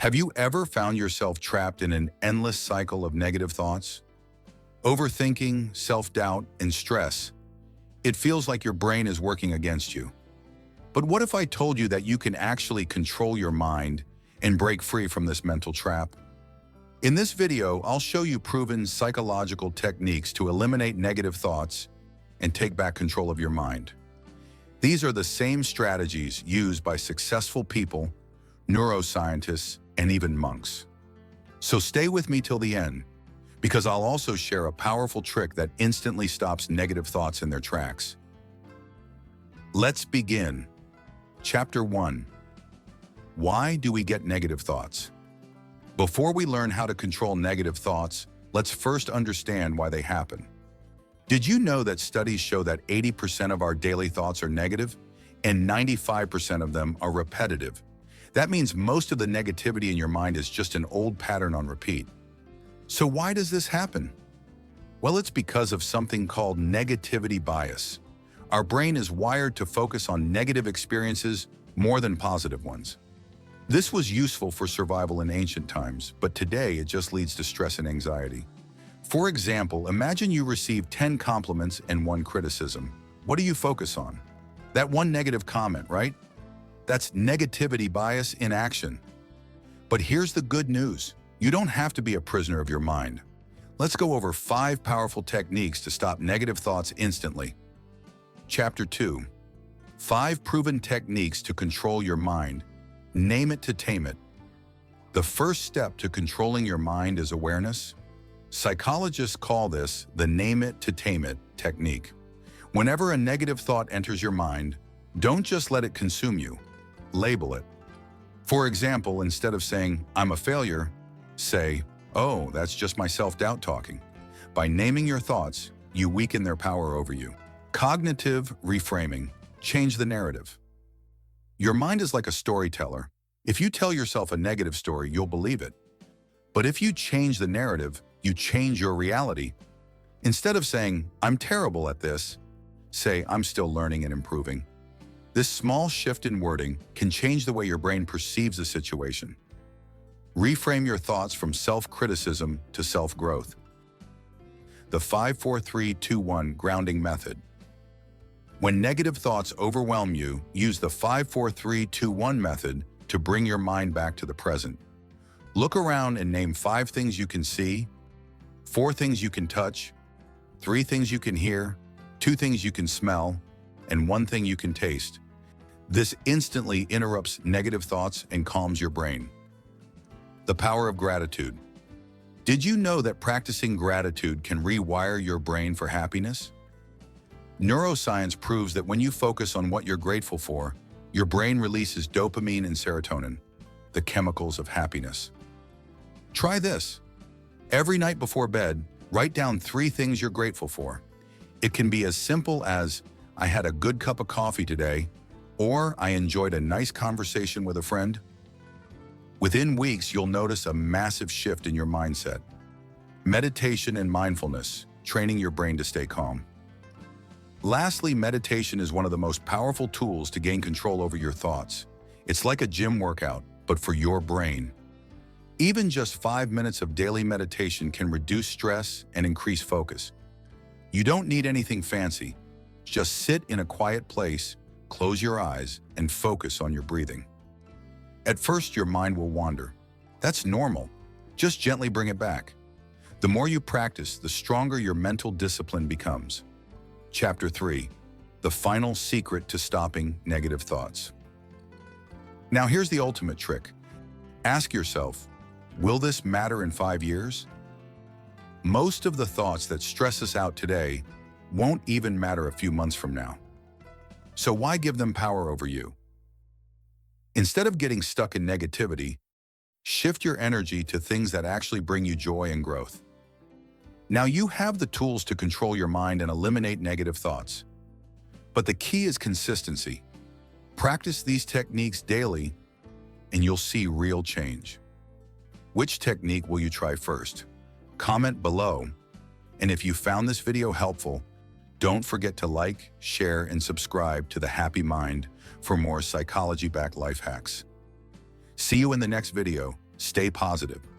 Have you ever found yourself trapped in an endless cycle of negative thoughts? Overthinking, self-doubt, and stress. It feels like your brain is working against you. But what if I told you that you can actually control your mind and break free from this mental trap? In this video, I'll show you proven psychological techniques to eliminate negative thoughts and take back control of your mind. These are the same strategies used by successful people, neuroscientists, and even monks. So stay with me till the end, because I'll also share a powerful trick that instantly stops negative thoughts in their tracks. Let's begin. Chapter 1. Why do we get negative thoughts? Before we learn how to control negative thoughts, let's first understand why they happen. Did you know that studies show that 80% of our daily thoughts are negative and 95% of them are repetitive? That means most of the negativity in your mind is just an old pattern on repeat. So why does this happen? Well, it's because of something called negativity bias. Our brain is wired to focus on negative experiences more than positive ones. This was useful for survival in ancient times, but today it just leads to stress and anxiety. For example, imagine you receive 10 compliments and 1 criticism. What do you focus on? That one negative comment, right? That's negativity bias in action. But here's the good news. You don't have to be a prisoner of your mind. Let's go over 5 powerful techniques to stop negative thoughts instantly. Chapter 2. 5 proven techniques to control your mind. Name it to tame it. The first step to controlling your mind is awareness. Psychologists call this the name it to tame it technique. Whenever a negative thought enters your mind, don't just let it consume you. Label it. For example, instead of saying, "I'm a failure," say, "Oh, that's just my self-doubt talking." By naming your thoughts, you weaken their power over you. Cognitive reframing. Change the narrative. Your mind is like a storyteller. If you tell yourself a negative story, you'll believe it. But if you change the narrative, you change your reality. Instead of saying, "I'm terrible at this," say, "I'm still learning and improving." This small shift in wording can change the way your brain perceives a situation. Reframe your thoughts from self-criticism to self-growth. The 5-4-3-2-1 grounding method. When negative thoughts overwhelm you, use the 5-4-3-2-1 method to bring your mind back to the present. Look around and name 5 things you can see, 4 things you can touch, 3 things you can hear, 2 things you can smell, and 1 thing you can taste. This instantly interrupts negative thoughts and calms your brain. The power of gratitude. Did you know that practicing gratitude can rewire your brain for happiness? Neuroscience proves that when you focus on what you're grateful for, your brain releases dopamine and serotonin, the chemicals of happiness. Try this. Every night before bed, write down 3 things you're grateful for. It can be as simple as, "I had a good cup of coffee today," or "I enjoyed a nice conversation with a friend." Within weeks, you'll notice a massive shift in your mindset. Meditation and mindfulness, training your brain to stay calm. Lastly, meditation is one of the most powerful tools to gain control over your thoughts. It's like a gym workout, but for your brain. Even just 5 minutes of daily meditation can reduce stress and increase focus. You don't need anything fancy. Just sit in a quiet place, close your eyes, and focus on your breathing. At first, your mind will wander. That's normal. Just gently bring it back. The more you practice, the stronger your mental discipline becomes. Chapter 3. The final secret to stopping negative thoughts. Now here's the ultimate trick. Ask yourself, will this matter in 5 years? Most of the thoughts that stress us out today won't even matter a few months from now. So why give them power over you? Instead of getting stuck in negativity, shift your energy to things that actually bring you joy and growth. Now you have the tools to control your mind and eliminate negative thoughts. But the key is consistency. Practice these techniques daily, and you'll see real change. Which technique will you try first? Comment below. And if you found this video helpful, don't forget to like, share, and subscribe to The Happy Mind for more psychology-backed life hacks. See you in the next video. Stay positive.